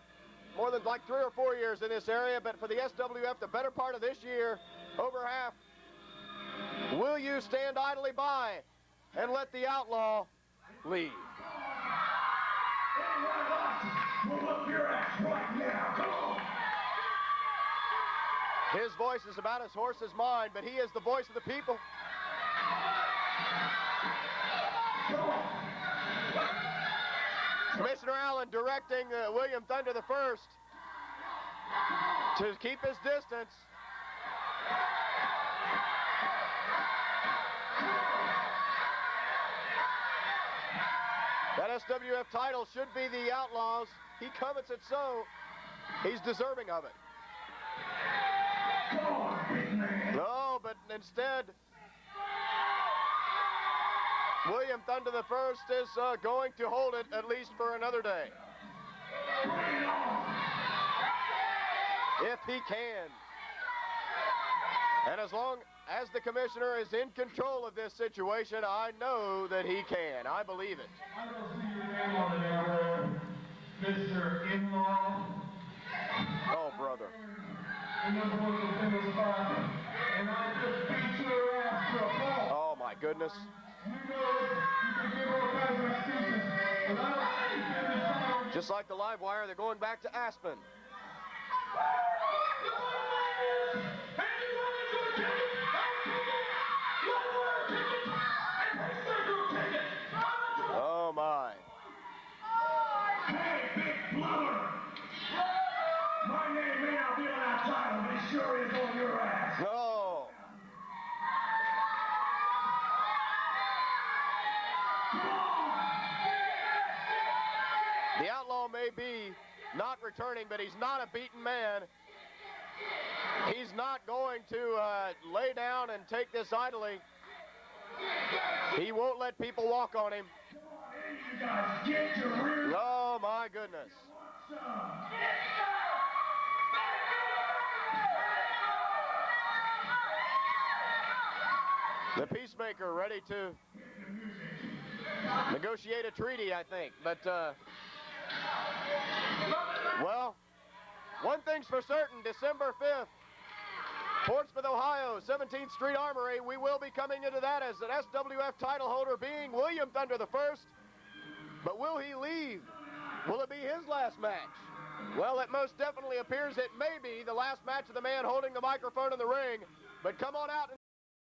more than like 3 or 4 years in this area, but for the SWF, the better part of this year, over half, will you stand idly by and let the Outlaw lead? His voice is about as hoarse as mine, but he is the voice of the people. Commissioner Allen directing William Thunder the First to keep his distance. That SWF title should be the Outlaws. He covets it, so he's deserving of it. No, but instead, William Thunder the First is going to hold it at least for another day. If he can. And as long as the commissioner is in control of this situation, I know that he can. I believe it. I don't see your name on there, Mr. In-Law. Oh, brother. And I just beat your ass to a pulp. Oh, my goodness. You know, you can give all kinds of excuses, but I don't think you can decide. Just like the live wire, they're going back to Aspen. Oh, my. Hey, big blower! My name may not be on that title, but it sure is on your ass. No. The Outlaw may be not returning, but he's not a beaten man. He's not going to lay down and take this idly. He won't let people walk on him. You guys get your rear. Oh, my goodness. The Peacemaker ready to negotiate a treaty, I think. But, well, one thing's for certain, December 5th, Portsmouth, Ohio, 17th Street Armory. We will be coming into that as an SWF title holder being William Thunder the First. But will he leave? Will it be his last match? Well, it most definitely appears it may be the last match of the man holding the microphone in the ring. But come on out and